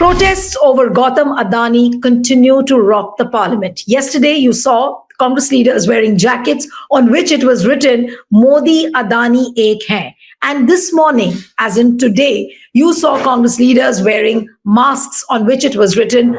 Protests over Gautam Adani continue to rock the parliament. Yesterday, you saw Congress leaders wearing jackets on which it was written, Modi-Adani ek hai. And this morning, as in today, you saw Congress leaders wearing masks on which it was written,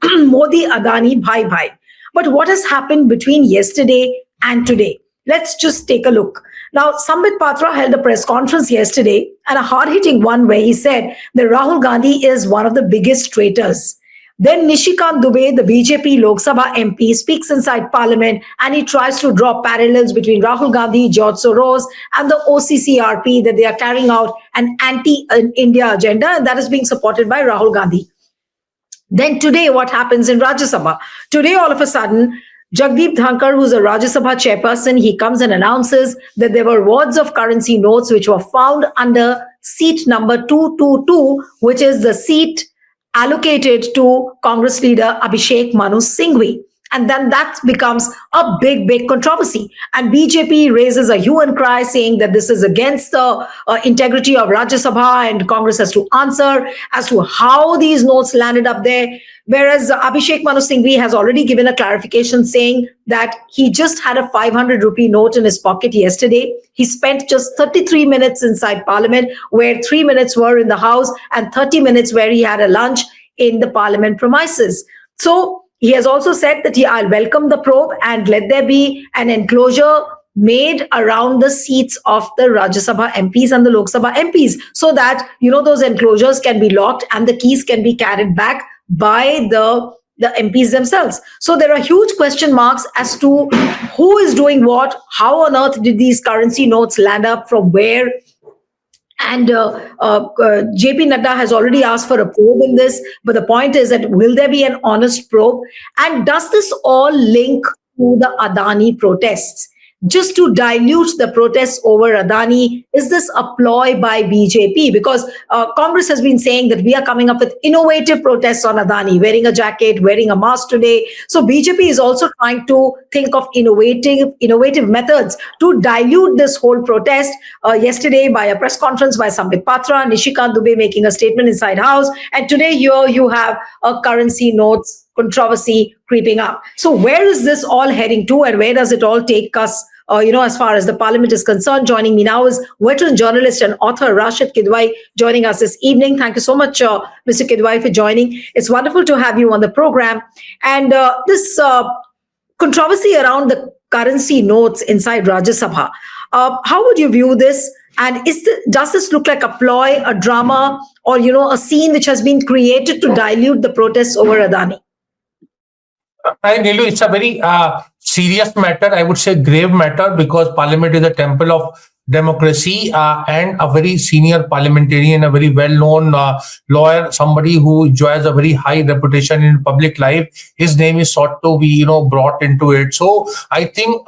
Modi-Adani bhai bhai. But what has happened between yesterday and today? Let's just take a look. Now, Sambit Patra held a press conference yesterday, and a hard-hitting one where he said that Rahul Gandhi is one of the biggest traitors. Then Nishikant Dubey, the BJP Lok Sabha MP, speaks inside Parliament and he tries to draw parallels between Rahul Gandhi, George Soros, and the OCCRP, that they are carrying out an anti-India agenda, and that is being supported by Rahul Gandhi. Then today, what happens in Rajya Sabha? Today, all of a sudden, Jagdeep Dhankar, who's a Rajya Sabha chairperson, he comes and announces that there were wads of currency notes which were found under seat number 222, which is the seat allocated to Congress leader Abhishek Manu Singhvi. And then that becomes a big controversy. And BJP raises a hue and cry saying that this is against the integrity of Rajya Sabha, and Congress has to answer as to how these notes landed up there. Whereas Abhishek Manu Singhvi has already given a clarification saying that he just had a 500 rupee note in his pocket yesterday. He spent just 33 minutes inside Parliament, where 3 minutes were in the House and 30 minutes where he had a lunch in the Parliament premises. So he has also said that I'll welcome the probe and let there be an enclosure made around the seats of the Rajya Sabha MPs and the Lok Sabha MPs, so that, those enclosures can be locked and the keys can be carried back by the MPs themselves. So there are huge question marks as to who is doing what, how on earth did these currency notes land up, from where. And JP Nadda has already asked for a probe in this. But the point is that will there be an honest probe? And does this all link to the Adani protests? Just to dilute the protests over Adani, is this a ploy by BJP? Because Congress has been saying that we are coming up with innovative protests on Adani, wearing a jacket, wearing a mask today. So BJP is also trying to think of innovative methods to dilute this whole protest. Yesterday, by a press conference by Sambit Patra, Nishikant Dubey making a statement inside House, and today here you have a currency notes controversy creeping up. So where is this all heading to, and where does it all take us? As far as the parliament is concerned. Joining me now is veteran journalist and author Rasheed Kidwai, joining us this evening. Thank you so much, Mr. Kidwai, for joining. It's wonderful to have you on the program. And this controversy around the currency notes inside Rajya Sabha, how would you view this? And does this look like a ploy, a drama, or a scene which has been created to dilute the protests over Adani? Nilu, it's a very serious matter, I would say grave matter, because Parliament is a temple of democracy, and a very senior parliamentarian, a very well-known lawyer, somebody who enjoys a very high reputation in public life. His name is sought to be, brought into it. So I think,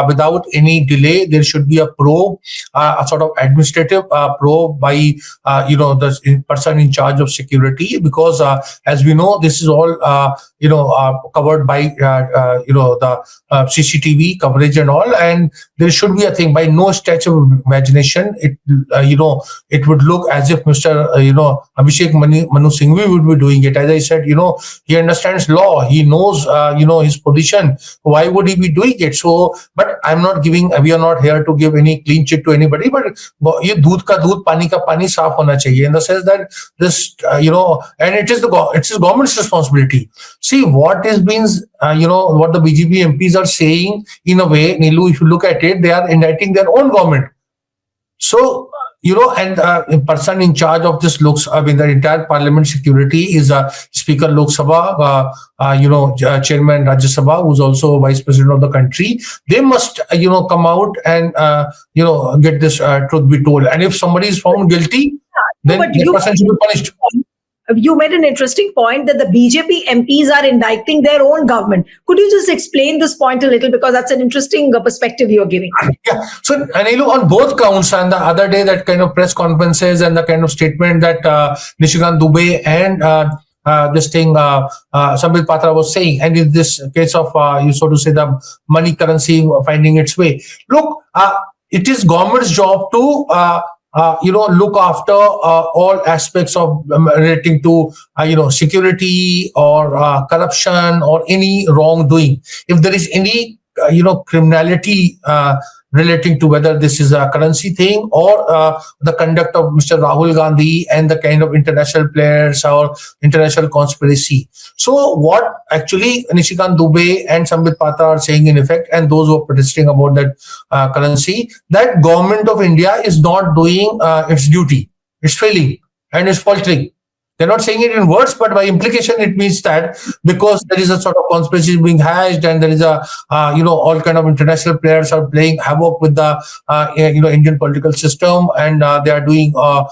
without any delay, there should be a probe, a sort of administrative probe by, the person in charge of security, because as we know, this is all, covered by, the CCTV coverage and all, and there should be a thing. By no stretch of imagination, it would look as if Mr. Abhishek Manu Singhvi would be doing it. As I said, he understands law, he knows, his position. Why would he be doing it? So, but we are not here to give any clean chit to anybody, but ye doodh ka doodh, pani ka pani saaf hona chahiye, in the sense that this, and it is government's responsibility. See, what is being, what the BJP MPs are saying, in a way, Nilu, if you look at it, they are indicting their own government. So, and the person in charge of this the entire parliament security is Speaker Lok Sabha, Chairman Rajya Sabha, who's also Vice President of the country. They must, come out and, get this truth be told. And if somebody is found guilty, then the person should be punished. You made an interesting point that the BJP MPs are indicting their own government. Could you just explain this point a little, because that's an interesting perspective you're giving? Yeah. So, Anilu, on both counts, and the other day, that kind of press conferences and the kind of statement that Nishikant Dubey and Sambit Patra was saying, and in this case of, so to say, the money currency finding its way. Look, it is government's job to look after all aspects of relating to security or corruption or any wrongdoing. If there is any criminality relating to whether this is a currency thing or the conduct of Mr. Rahul Gandhi and the kind of international players or international conspiracy. So what actually Nishikant Dubey and Sambit Patra are saying in effect, and those who are protesting about that currency, that government of India is not doing its duty. It's failing and it's faltering. They're not saying it in words, but by implication, it means that because there is a sort of conspiracy being hatched, and there is a all kind of international players are playing havoc with the Indian political system, and they are doing all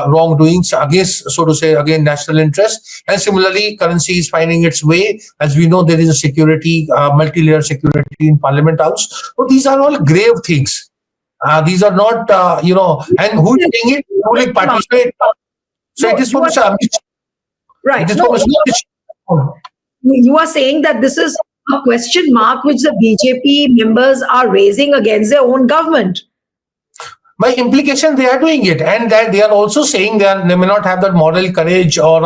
wrongdoings against, so to say, again national interests. And similarly, currency is finding its way. As we know, there is a security, multi-layer security in Parliament House. So these are all grave things. These are not, and who is saying it? Who will participate? So No, it is you from are Mr. Amish. right. It is No, from Mr. Amish. you are saying that this is a question mark which the BJP members are raising against their own government. By implication, they are doing it, and that they are also saying that they may not have that moral courage or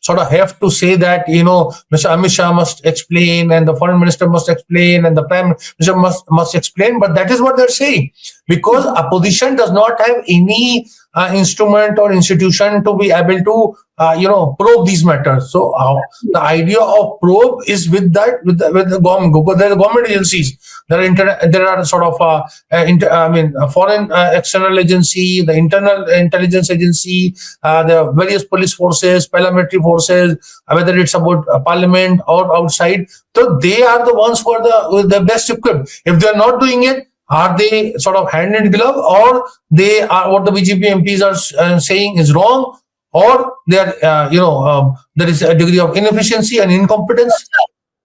sort of have to say that Mr. Amit Shah must explain, and the foreign minister must explain, and the prime minister must explain. But that is what they're saying, because opposition does not have any instrument or institution to be able to probe these matters. So the idea of probe is with the government, because there are government agencies. There are sort of foreign external agency, the internal intelligence agency, the various police forces, paramilitary forces, whether it's about parliament or outside. So they are the ones who are the best equipped. If they are not doing it, are they sort of hand in glove, or they are what the BJP MPs are saying is wrong, or they are there is a degree of inefficiency and incompetence?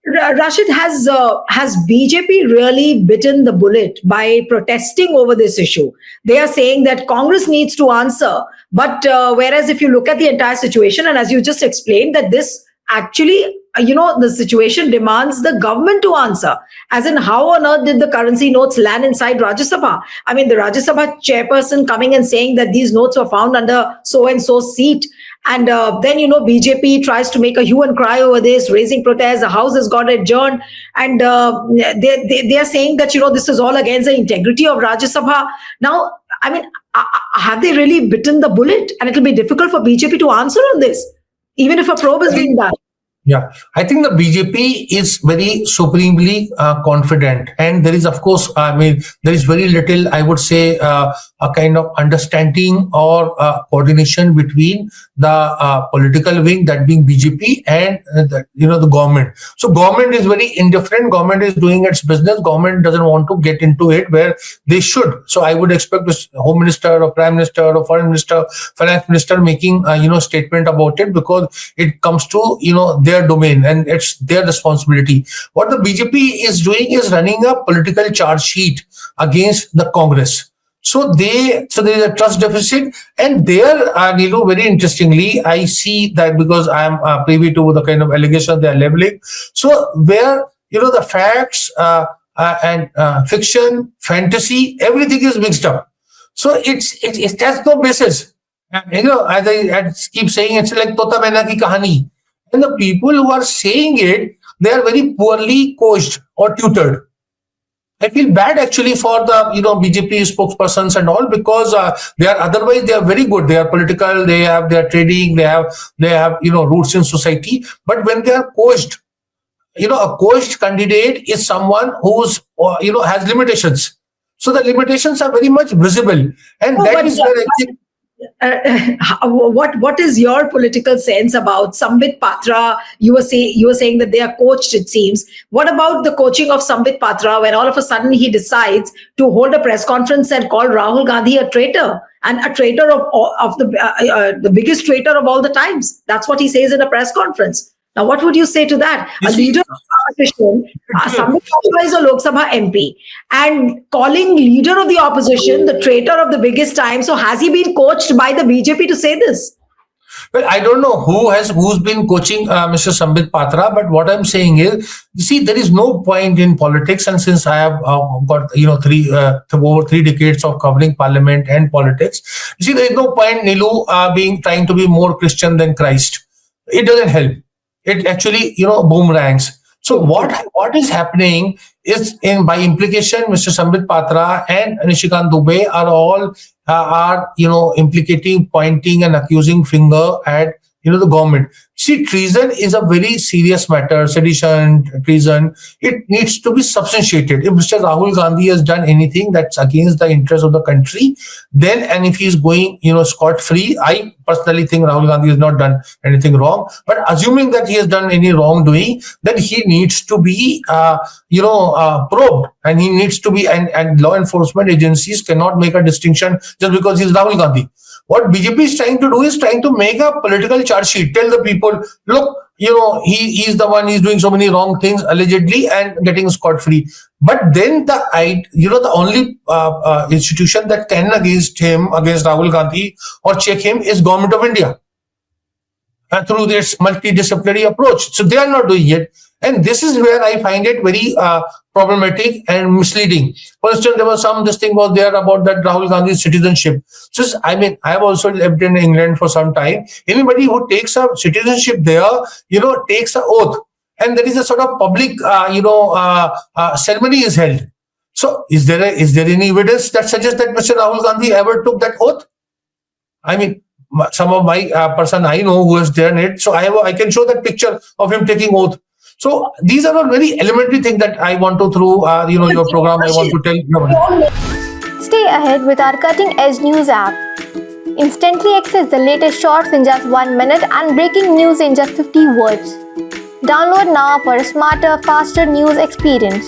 Rashid, has BJP really bitten the bullet by protesting over this issue? They are saying that Congress needs to answer, but whereas if you look at the entire situation, and as you just explained, that this actually, the situation demands the government to answer. As in, how on earth did the currency notes land inside Rajya Sabha? I mean, the Rajya Sabha chairperson coming and saying that these notes were found under so-and-so seat. And then, BJP tries to make a hue and cry over this, raising protests. The House has got adjourned. And they are saying that, this is all against the integrity of Rajya Sabha. Now, I mean, have they really bitten the bullet? And it will be difficult for BJP to answer on this, even if a probe is being done. Yeah, I think the BJP is very supremely confident, and there is, of course, there is very little, I would say, a kind of understanding or coordination between the political wing, that being BJP, and the government. So government is very indifferent. Government is doing its business. Government doesn't want to get into it where they should. So I would expect the Home Minister or Prime Minister or Foreign Minister, Finance Minister making statement about it, because it comes to their domain and it's their responsibility. What the BJP is doing is running a political charge sheet against the Congress. So there is a trust deficit, and there, very interestingly, I see that, because I am privy to the kind of allegations they are leveling. So where the facts and fiction, fantasy, everything is mixed up. So it has no basis. As I keep saying, it's like Tota Mehna ki kahani. And the people who are saying it, they are very poorly coached or tutored. I feel bad actually for the BJP spokespersons and all, because they are very good. They are political. They are trading. They have roots in society. But when they are coached, a coached candidate is someone who's has limitations. So the limitations are very much visible, and that is where I think. What is your political sense about Sambit Patra? You were saying that they are coached, it seems. What about the coaching of Sambit Patra, when all of a sudden he decides to hold a press conference and call Rahul Gandhi a traitor, and a traitor of the biggest traitor of all the times? That's what he says in a press conference. Now, what would you say to that? A leader of the opposition, Sambit Patra is a Lok Sabha MP, and calling leader of the opposition the traitor of the biggest time. So has he been coached by the BJP to say this? Well, I don't know who's been coaching Mr. Sambit Patra, but what I'm saying is, you see, there is no point in politics, and since I have got over 3 decades of covering parliament and politics, you see, there is no point Nilu being trying to be more Christian than Christ. It doesn't help. It actually boomerangs. So what is happening is, in by implication, Mr. Sambit Patra and Nishikant Dubey are all implicating, pointing, and accusing finger at the government. See, treason is a very serious matter. Sedition, treason, it needs to be substantiated. If Mr. Rahul Gandhi has done anything that's against the interest of the country, then, and if he's going scot free, I personally think Rahul Gandhi has not done anything wrong. But assuming that he has done any wrongdoing, then he needs to be probed, and he needs to be, and law enforcement agencies cannot make a distinction just because he's Rahul Gandhi. What BJP is trying to do is trying to make a political charge sheet. Tell the people, look, he's the one, he's doing so many wrong things allegedly and getting scot-free. But then the only institution that can against Rahul Gandhi or check him is Government of India. And through this multidisciplinary approach. So they are not doing it. And this is where I find it very problematic and misleading. For instance, this thing was there about that Rahul Gandhi's citizenship. So, I have also lived in England for some time. Anybody who takes a citizenship there, takes an oath. And there is a sort of public, ceremony is held. So, is there any evidence that suggests that Mr. Rahul Gandhi ever took that oath? Some of my person I know who has done it. So, I can show that picture of him taking oath. So these are all very elementary things that I want to, through your program, I want to tell you. Stay ahead with our cutting-edge news app. Instantly access the latest shorts in just 1 minute and breaking news in just 50 words. Download now for a smarter, faster news experience.